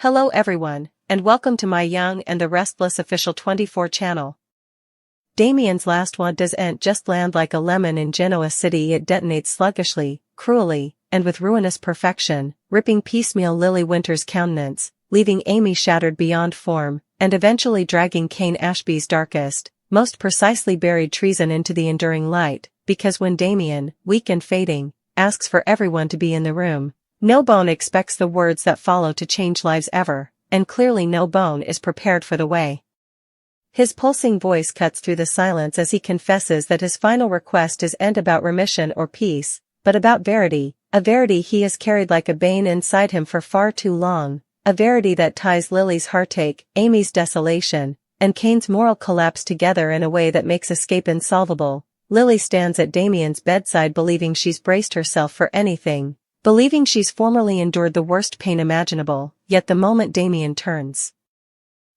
Hello everyone, and welcome to my Young and the Restless official 24 channel. Damian's last want doesn't just land like a lemon in Genoa City, it detonates sluggishly, cruelly, and with ruinous perfection, ripping piecemeal Lily Winter's countenance, leaving Amy shattered beyond form, and eventually dragging Cain Ashby's darkest, most precisely buried treason into the enduring light, because when Damian, weak and fading, asks for everyone to be in the room, no bone expects the words that follow to change lives ever, and clearly no bone is prepared for the way. His pulsing voice cuts through the silence as he confesses that his final request isn't about remission or peace, but about verity, a verity he has carried like a bane inside him for far too long, a verity that ties Lily's heartache, Amy's desolation, and Cain's moral collapse together in a way that makes escape insolvable. Lily stands at Damian's bedside believing she's braced herself for anything, believing she's formerly endured the worst pain imaginable, yet the moment Damian turns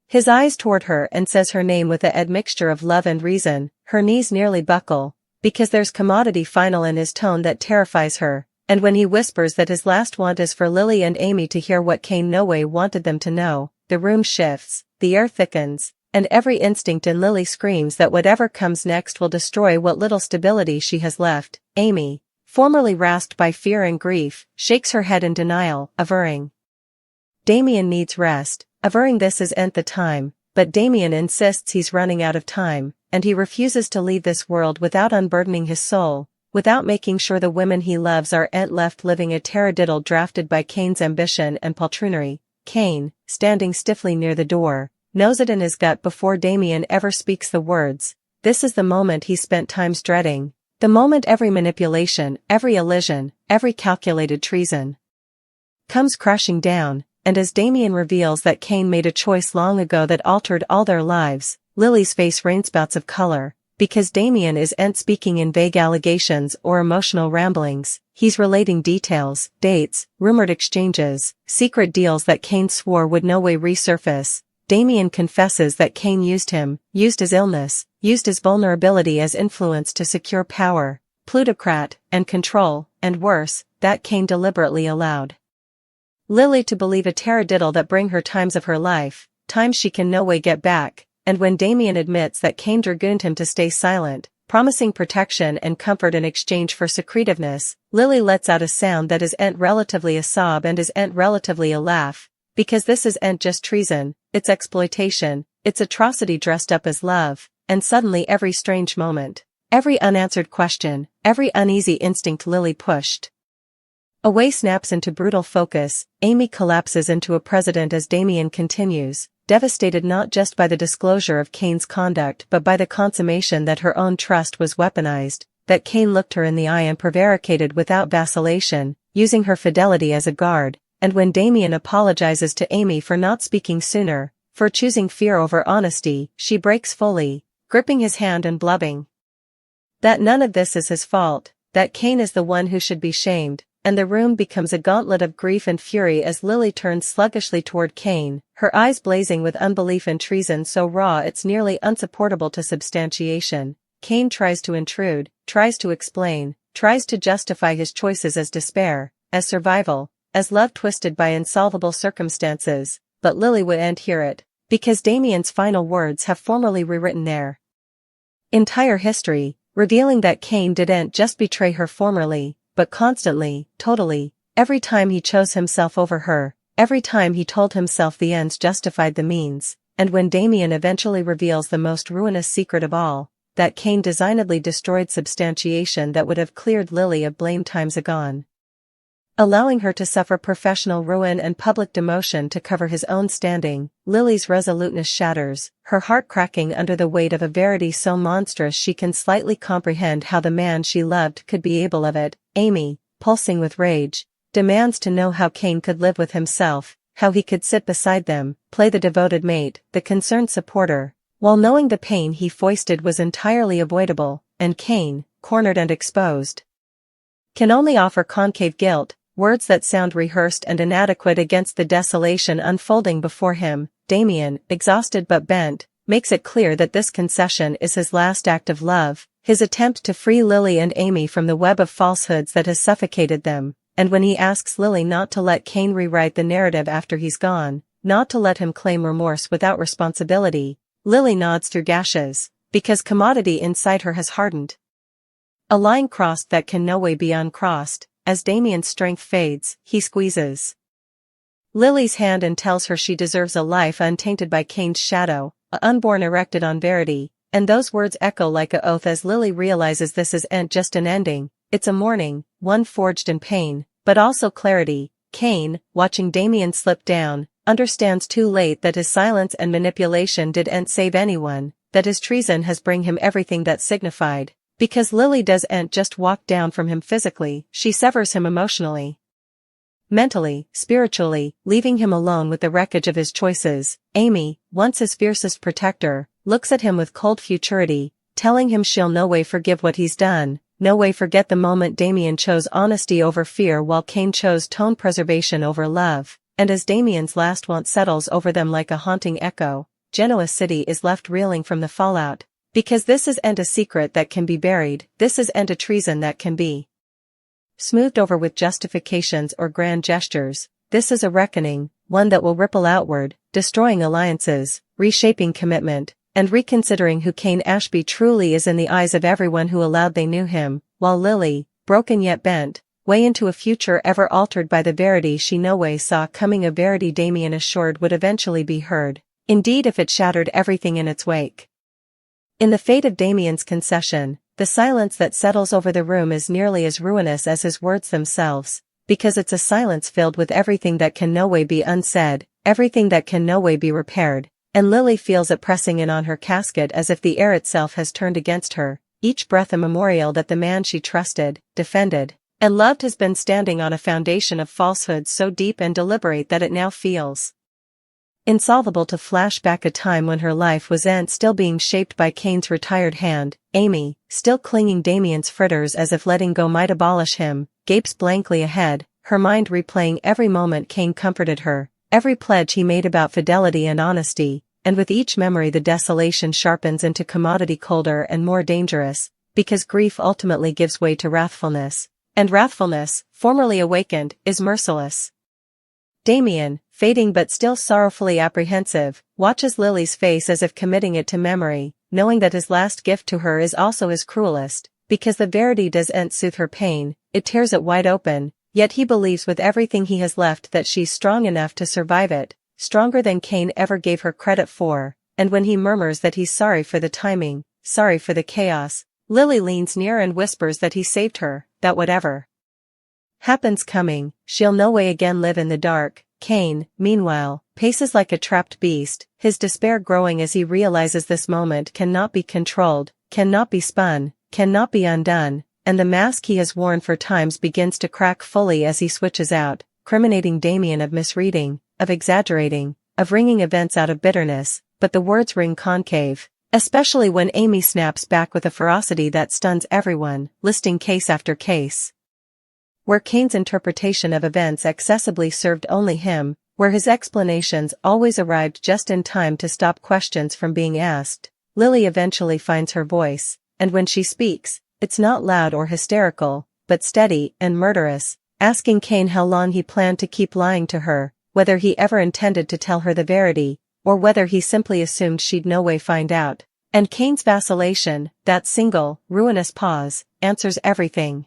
his eyes toward her and says her name with a admixture of love and reason, her knees nearly buckle, because there's commodity final in his tone that terrifies her, and when he whispers that his last want is for Lily and Amy to hear what Cain no way wanted them to know, the room shifts, the air thickens, and every instinct in Lily screams that whatever comes next will destroy what little stability she has left. Amy, formerly rasped by fear and grief, shakes her head in denial, averring Damian needs rest, averring this isn't the time, but Damian insists he's running out of time, and he refuses to leave this world without unburdening his soul, without making sure the women he loves aren't left living a taradiddle drafted by Cain's ambition and poltroonery. Cain, standing stiffly near the door, knows it in his gut before Damian ever speaks the words. This is the moment he spent times dreading. The moment every manipulation, every elision, every calculated treason comes crashing down, and as Damian reveals that Cain made a choice long ago that altered all their lives, Lily's face rains bouts of color, because Damian isn't speaking in vague allegations or emotional ramblings, he's relating details, dates, rumored exchanges, secret deals that Cain swore would no way resurface. Damian confesses that Cain used him, used his illness, used his vulnerability as influence to secure power, plutocrat, and control, and worse, that Cain deliberately allowed Lily to believe a taradiddle that bring her times of her life, times she can no way get back, and when Damian admits that Cain dragooned him to stay silent, promising protection and comfort in exchange for secretiveness, Lily lets out a sound that isn't relatively a sob and isn't relatively a laugh, because this isn't just treason, it's exploitation, it's atrocity dressed up as love, and suddenly every strange moment, every unanswered question, every uneasy instinct Lily pushed away snaps into brutal focus. Amy collapses into a president as Damian continues, devastated not just by the disclosure of Cain's conduct but by the consummation that her own trust was weaponized, that Cain looked her in the eye and prevaricated without vacillation, using her fidelity as a guard. And when Damian apologizes to Amy for not speaking sooner, for choosing fear over honesty, she breaks fully, gripping his hand and blubbing that none of this is his fault, that Cain is the one who should be shamed, and the room becomes a gauntlet of grief and fury as Lily turns sluggishly toward Cain, her eyes blazing with unbelief and treason so raw it's nearly unsupportable to substantiation. Cain tries to intrude, tries to explain, tries to justify his choices as despair, as survival, as love twisted by insolvable circumstances, but Lily wouldn't hear it, because Damian's final words have formally rewritten their entire history, revealing that Cain didn't just betray her formerly, but constantly, totally, every time he chose himself over her, every time he told himself the ends justified the means, and when Damian eventually reveals the most ruinous secret of all, that Cain designedly destroyed substantiation that would have cleared Lily of blame times agone, allowing her to suffer professional ruin and public demotion to cover his own standing. Lily's resoluteness shatters, her heart cracking under the weight of a verity so monstrous she can slightly comprehend how the man she loved could be able of it. Amy, pulsing with rage, demands to know how Cain could live with himself, how he could sit beside them, play the devoted mate, the concerned supporter, while knowing the pain he foisted was entirely avoidable, and Cain, cornered and exposed, can only offer concave guilt, words that sound rehearsed and inadequate against the desolation unfolding before him. Damian, exhausted but bent, makes it clear that this concession is his last act of love, his attempt to free Lily and Amy from the web of falsehoods that has suffocated them, and when he asks Lily not to let Cain rewrite the narrative after he's gone, not to let him claim remorse without responsibility. Lily nods through gashes, because commodity inside her has hardened. A line crossed that can no way be uncrossed. As Damian's strength fades, he squeezes Lily's hand and tells her she deserves a life untainted by Kane's shadow, a unborn erected on Verity, and those words echo like a oath as Lily realizes this isn't just an ending, it's a mourning, one forged in pain, but also clarity. Kane, watching Damian slip down, understands too late that his silence and manipulation didn't save anyone, that his treason has bring him everything that signified, because Lily doesn't just walk down from him physically, she severs him emotionally. Mentally, spiritually, leaving him alone with the wreckage of his choices. Amy, once his fiercest protector, looks at him with cold futurity, telling him she'll no way forgive what he's done, no way forget the moment Damian chose honesty over fear while Kane chose tone preservation over love, and as Damian's last want settles over them like a haunting echo, Genoa City is left reeling from the fallout, because this isn't a secret that can be buried, this isn't a treason that can be smoothed over with justifications or grand gestures. This is a reckoning, one that will ripple outward, destroying alliances, reshaping commitment, and reconsidering who Kane Ashby truly is in the eyes of everyone who allowed they knew him, while Lily, broken yet bent, way into a future ever altered by the Verity she no way saw coming, a Verity Damian assured would eventually be heard, indeed if it shattered everything in its wake. In the fate of Damian's concession, the silence that settles over the room is nearly as ruinous as his words themselves, because it's a silence filled with everything that can no way be unsaid, everything that can no way be repaired, and Lily feels it pressing in on her casket as if the air itself has turned against her, each breath a memorial that the man she trusted, defended, and loved has been standing on a foundation of falsehood so deep and deliberate that it now feels insolvable to flash back a time when her life was still being shaped by Kane's retired hand. Amy, still clinging Damian's fritters as if letting go might abolish him, gapes blankly ahead, her mind replaying every moment Kane comforted her, every pledge he made about fidelity and honesty, and with each memory the desolation sharpens into commodity colder and more dangerous, because grief ultimately gives way to wrathfulness, and wrathfulness, formerly awakened, is merciless. Damian, fading but still sorrowfully apprehensive, watches Lily's face as if committing it to memory, knowing that his last gift to her is also his cruelest, because the Verity doesn't soothe her pain, it tears it wide open, yet he believes with everything he has left that she's strong enough to survive it, stronger than Kane ever gave her credit for, and when he murmurs that he's sorry for the timing, sorry for the chaos, Lily leans near and whispers that he saved her, that whatever happens coming, she'll no way again live in the dark. Kane, meanwhile, paces like a trapped beast, his despair growing as he realizes this moment cannot be controlled, cannot be spun, cannot be undone, and the mask he has worn for times begins to crack fully as he switches out, criminating Damian of misreading, of exaggerating, of wringing events out of bitterness, but the words ring concave, especially when Amy snaps back with a ferocity that stuns everyone, listing case after case, where Kane's interpretation of events accessibly served only him, where his explanations always arrived just in time to stop questions from being asked. Lily eventually finds her voice, and when she speaks, it's not loud or hysterical, but steady and murderous, asking Kane how long he planned to keep lying to her, whether he ever intended to tell her the Verity, or whether he simply assumed she'd no way find out. And Kane's vacillation, that single, ruinous pause, answers everything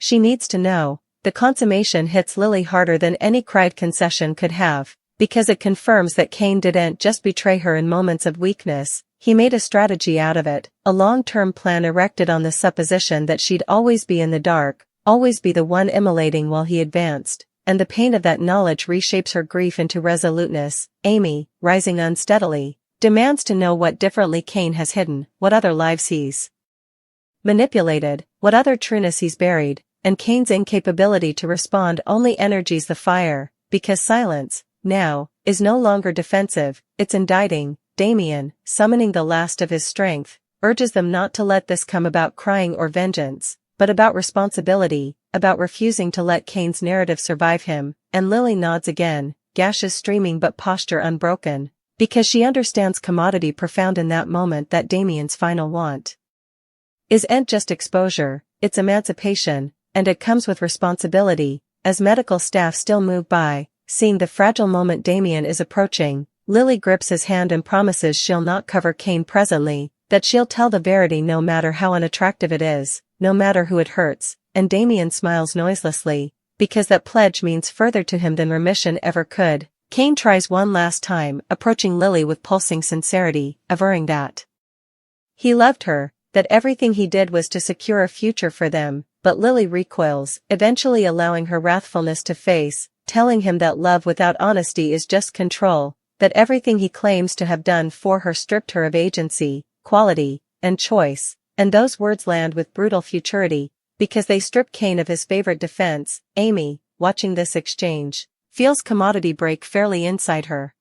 she needs to know. The consummation hits Lily harder than any cried concession could have, because it confirms that Kane didn't just betray her in moments of weakness, he made a strategy out of it, a long-term plan erected on the supposition that she'd always be in the dark, always be the one immolating while he advanced, and the pain of that knowledge reshapes her grief into resoluteness. Amy, rising unsteadily, demands to know what differently Kane has hidden, what other lives he's manipulated, what other trueness he's buried, and Kane's incapability to respond only energies the fire, because silence, now, is no longer defensive, it's indicting. Damian, summoning the last of his strength, urges them not to let this come about crying or vengeance, but about responsibility, about refusing to let Kane's narrative survive him, and Lily nods again, gashes streaming but posture unbroken, because she understands commodity profound in that moment that Damian's final want isn't just exposure, it's emancipation, and it comes with responsibility. As medical staff still move by, seeing the fragile moment Damian is approaching, Lily grips his hand and promises she'll not cover Kane presently, that she'll tell the verity no matter how unattractive it is, no matter who it hurts, and Damian smiles noiselessly, because that pledge means further to him than remission ever could. Kane tries one last time, approaching Lily with pulsing sincerity, averring that he loved her, that everything he did was to secure a future for them, but Lily recoils, eventually allowing her wrathfulness to face, telling him that love without honesty is just control, that everything he claims to have done for her stripped her of agency, quality, and choice, and those words land with brutal futurity, because they strip Kane of his favorite defense. Amy, watching this exchange, feels commodity break fairly inside her.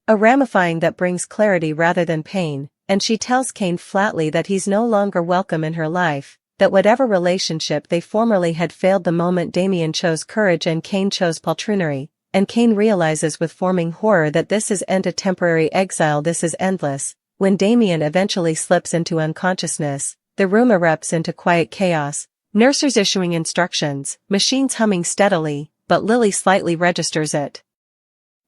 A ramifying that brings clarity rather than pain, and she tells Kane flatly that he's no longer welcome in her life, that whatever relationship they formerly had failed the moment Damian chose courage and Kane chose poltroonery, and Kane realizes with forming horror that this isn't a temporary exile, this is endless. When Damian eventually slips into unconsciousness, the room erupts into quiet chaos, nurses issuing instructions, machines humming steadily, but Lily slightly registers it.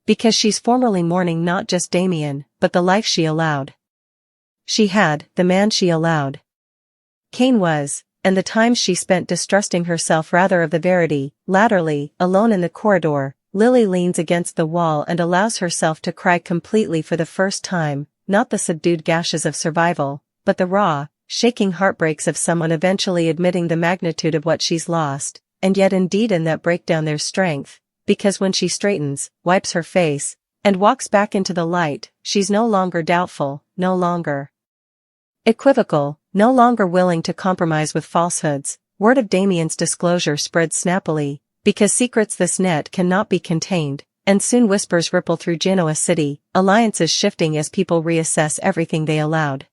Because she's formerly mourning not just Damian, but the life she allowed. She had, the man she allowed. Kane was, and the times she spent distrusting herself rather of the verity. Latterly, alone in the corridor, Lily leans against the wall and allows herself to cry completely for the first time, not the subdued gashes of survival, but the raw, shaking heartbreaks of someone eventually admitting the magnitude of what she's lost, and yet indeed in that breakdown there's strength, because when she straightens, wipes her face, and walks back into the light, she's no longer doubtful, no longer equivocal, no longer willing to compromise with falsehoods. Word of Damian's disclosure spreads snappily, because secrets this net cannot be contained, and soon whispers ripple through Genoa City, alliances shifting as people reassess everything they allowed.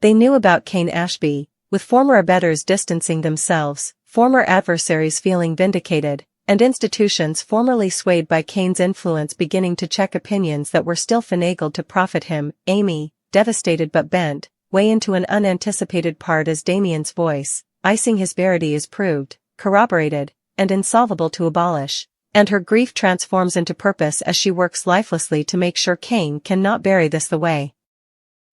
They knew about Kane Ashby, with former abettors distancing themselves, former adversaries feeling vindicated, and institutions formerly swayed by Kane's influence beginning to check opinions that were still finagled to profit him. Amy, devastated but bent, way into an unanticipated part as Damian's voice, icing his verity is proved, corroborated, and insolvable to abolish, and her grief transforms into purpose as she works lifelessly to make sure Kane cannot bury this the way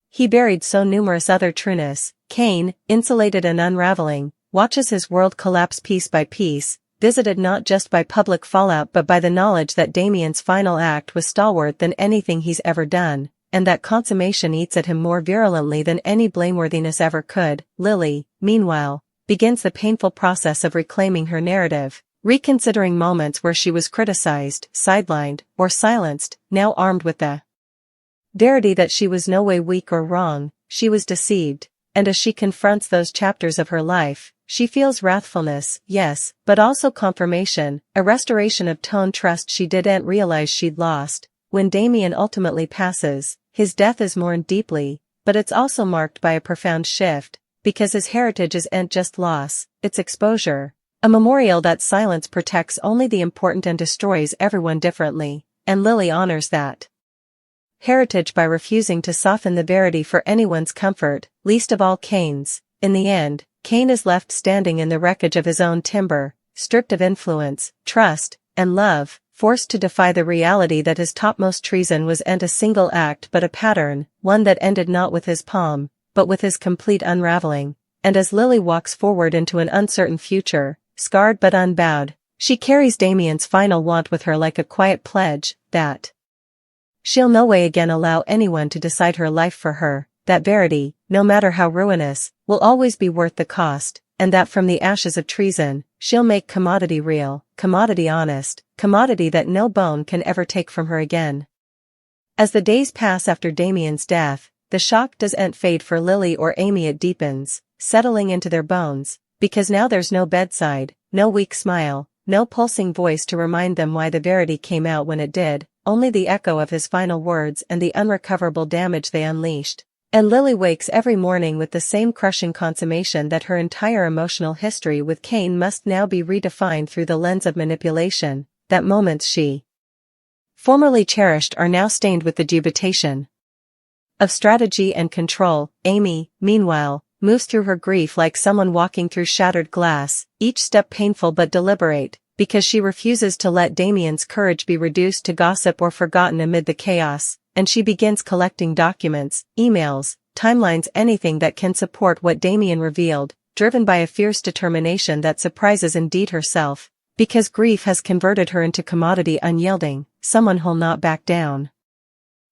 he buried so numerous other trueness. Kane, insulated and unraveling, watches his world collapse piece by piece, visited not just by public fallout but by the knowledge that Damian's final act was stalwart than anything he's ever done, and that consummation eats at him more virulently than any blameworthiness ever could. Lily, meanwhile, begins the painful process of reclaiming her narrative, reconsidering moments where she was criticized, sidelined, or silenced, now armed with the verity that she was no way weak or wrong, she was deceived, and as she confronts those chapters of her life, she feels wrathfulness, yes, but also confirmation, a restoration of tone trust she didn't realize she'd lost. When Damian ultimately passes, his death is mourned deeply, but it's also marked by a profound shift, because his heritage isn't just loss, it's exposure, a memorial that silence protects only the important and destroys everyone differently, and Lily honors that heritage by refusing to soften the verity for anyone's comfort, least of all Kane's. In the end, Kane is left standing in the wreckage of his own timber, stripped of influence, trust, and love, forced to defy the reality that his topmost treason wasn't a single act but a pattern, one that ended not with his palm, but with his complete unraveling. And as Lily walks forward into an uncertain future, scarred but unbowed, she carries Damian's final want with her like a quiet pledge, that she'll no way again allow anyone to decide her life for her, that verity, no matter how ruinous, will always be worth the cost, and that from the ashes of treason, she'll make commodity real, commodity honest, commodity that no bone can ever take from her again. As the days pass after Damian's death, the shock doesn't fade for Lily or Amy, it deepens, settling into their bones, because now there's no bedside, no weak smile, no pulsing voice to remind them why the verity came out when it did, only the echo of his final words and the unrecoverable damage they unleashed. And Lily wakes every morning with the same crushing consummation that her entire emotional history with Kane must now be redefined through the lens of manipulation, that moments she formerly cherished are now stained with the dubitation of strategy and control. Amy, meanwhile, moves through her grief like someone walking through shattered glass, each step painful but deliberate, because she refuses to let Damian's courage be reduced to gossip or forgotten amid the chaos, and she begins collecting documents, emails, timelines, anything that can support what Damian revealed, driven by a fierce determination that surprises indeed herself, because grief has converted her into commodity unyielding, someone who'll not back down.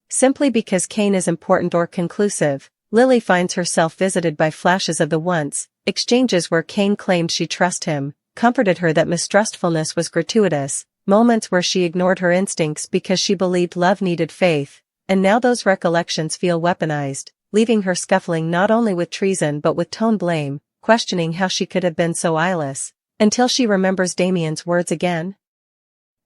Simply because Kane is important or conclusive, Lily finds herself visited by flashes of the once, exchanges where Kane claimed she trusted him, comforted her that mistrustfulness was gratuitous, moments where she ignored her instincts because she believed love needed faith, and now those recollections feel weaponized, leaving her scuffling not only with treason but with tone blame, questioning how she could have been so eyeless, until she remembers Damian's words again,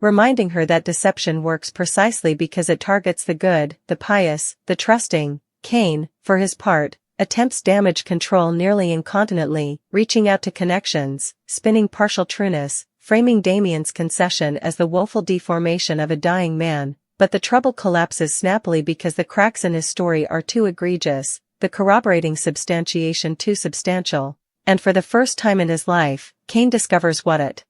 reminding her that deception works precisely because it targets the good, the pious, the trusting. Kane, for his part, attempts damage control nearly incontinently, reaching out to connections, spinning partial trueness, framing Damian's concession as the woeful deformation of a dying man, but the trouble collapses snappily because the cracks in his story are too egregious, the corroborating substantiation too substantial, and for the first time in his life, Kane discovers what it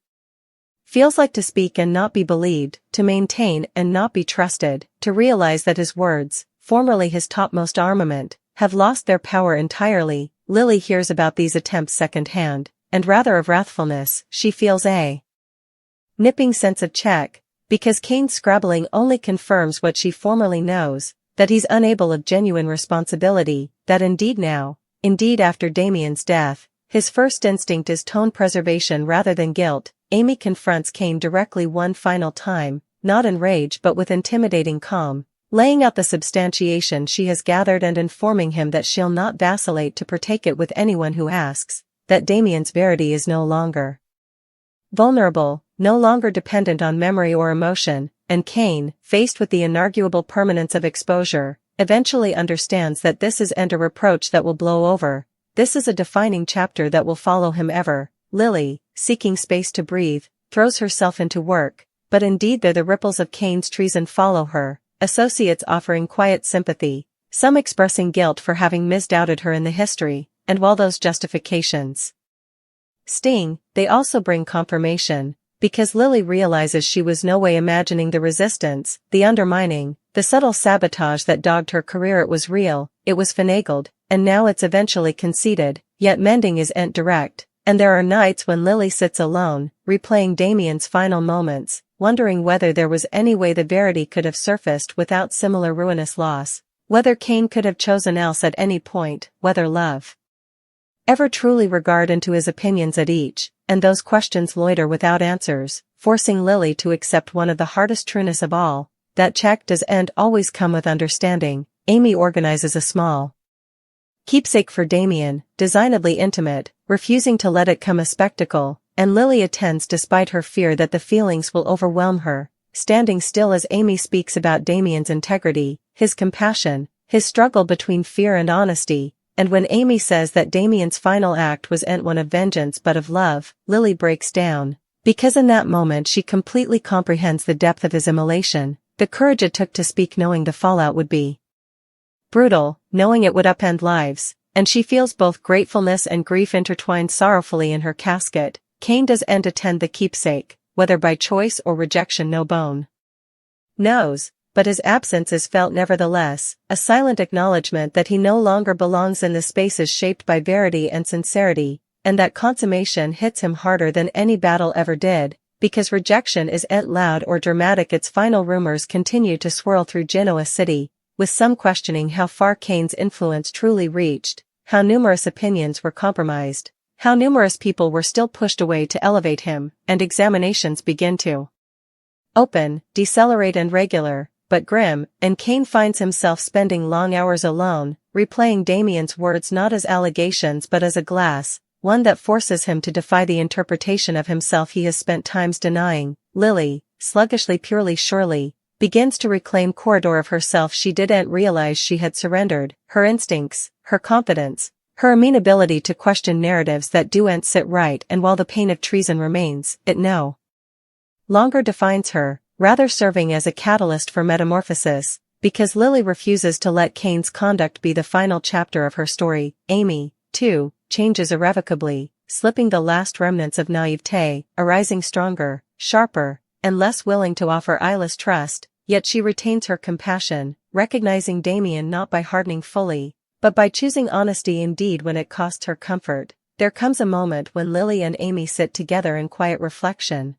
feels like to speak and not be believed, to maintain and not be trusted, to realize that his words, formerly his topmost armament, have lost their power entirely. Lily hears about these attempts secondhand, and rather of wrathfulness, she feels a nipping sense of check, because Kane's scrabbling only confirms what she formerly knows, that he's unable of genuine responsibility, that indeed after Damian's death, his first instinct is tone preservation rather than guilt. Amy confronts Kane directly one final time, not in rage but with intimidating calm, laying out the substantiation she has gathered and informing him that she'll not vacillate to partake it with anyone who asks, that Damian's verity is no longer vulnerable, no longer dependent on memory or emotion, and Kane, faced with the inarguable permanence of exposure, eventually understands that this is a reproach that will blow over, this is a defining chapter that will follow him ever. Lily, seeking space to breathe, throws herself into work, but indeed the ripples of Kane's treason follow her, associates offering quiet sympathy, some expressing guilt for having misdoubted her in the history, and while those justifications sting, they also bring confirmation, because Lily realizes she was no way imagining the resistance, the undermining, the subtle sabotage that dogged her career. It was real, it was finagled, and now it's eventually conceded, yet mending isn't direct. And there are nights when Lily sits alone, replaying Damian's final moments, wondering whether there was any way the verity could have surfaced without similar ruinous loss, whether Kane could have chosen else at any point, whether love ever truly regard into his opinions at each, and those questions loiter without answers, forcing Lily to accept one of the hardest truths of all, that check doesn't always come with understanding. Amy organizes a small keepsake for Damian, designedly intimate, refusing to let it come a spectacle, and Lily attends despite her fear that the feelings will overwhelm her, standing still as Amy speaks about Damian's integrity, his compassion, his struggle between fear and honesty, and when Amy says that Damian's final act wasn't one of vengeance but of love, Lily breaks down, because in that moment she completely comprehends the depth of his immolation, the courage it took to speak knowing the fallout would be brutal, knowing it would upend lives, and she feels both gratefulness and grief intertwined sorrowfully in her casket. Kane doesn't attend the keepsake, whether by choice or rejection no bone knows, but his absence is felt nevertheless, a silent acknowledgement that he no longer belongs in the spaces shaped by verity and sincerity, and that consummation hits him harder than any battle ever did, because rejection isn't loud or dramatic. Its final rumors continue to swirl through Genoa City, with some questioning how far Kane's influence truly reached, how numerous opinions were compromised, how numerous people were still pushed away to elevate him, and examinations begin to open, decelerate and regular, but grim, and Kane finds himself spending long hours alone, replaying Damian's words not as allegations but as a glass, one that forces him to defy the interpretation of himself he has spent times denying. Lily, sluggishly purely surely, begins to reclaim corridor of herself she didn't realize she had surrendered, her instincts, her confidence, her amenability to question narratives that don't sit right, and while the pain of treason remains, it no longer defines her, rather serving as a catalyst for metamorphosis, because Lily refuses to let Kane's conduct be the final chapter of her story. Amy, too, changes irrevocably, slipping the last remnants of naivete, arising stronger, sharper, and less willing to offer eyeless trust, yet she retains her compassion, recognizing Damian not by hardening fully, but by choosing honesty indeed when it costs her comfort. There comes a moment when Lily and Amy sit together in quiet reflection,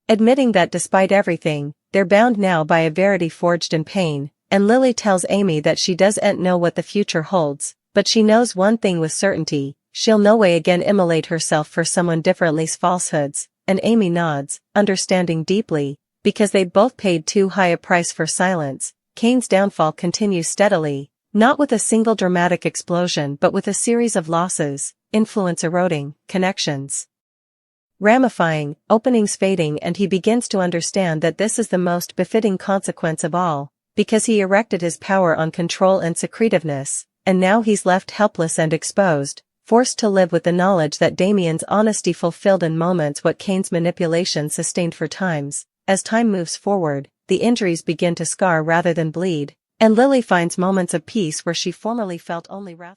admitting that despite everything, they're bound now by a verity forged in pain, and Lily tells Amy that she doesn't know what the future holds, but she knows one thing with certainty: she'll no way again immolate herself for someone differently's falsehoods, and Amy nods, understanding deeply, because they'd both paid too high a price for silence. Kane's downfall continues steadily, not with a single dramatic explosion but with a series of losses, influence eroding, connections ramifying, openings fading, and he begins to understand that this is the most befitting consequence of all, because he erected his power on control and secretiveness, and now he's left helpless and exposed, forced to live with the knowledge that Damian's honesty fulfilled in moments what Kane's manipulation sustained for times. As time moves forward, the injuries begin to scar rather than bleed, and Lily finds moments of peace where she formerly felt only wrath.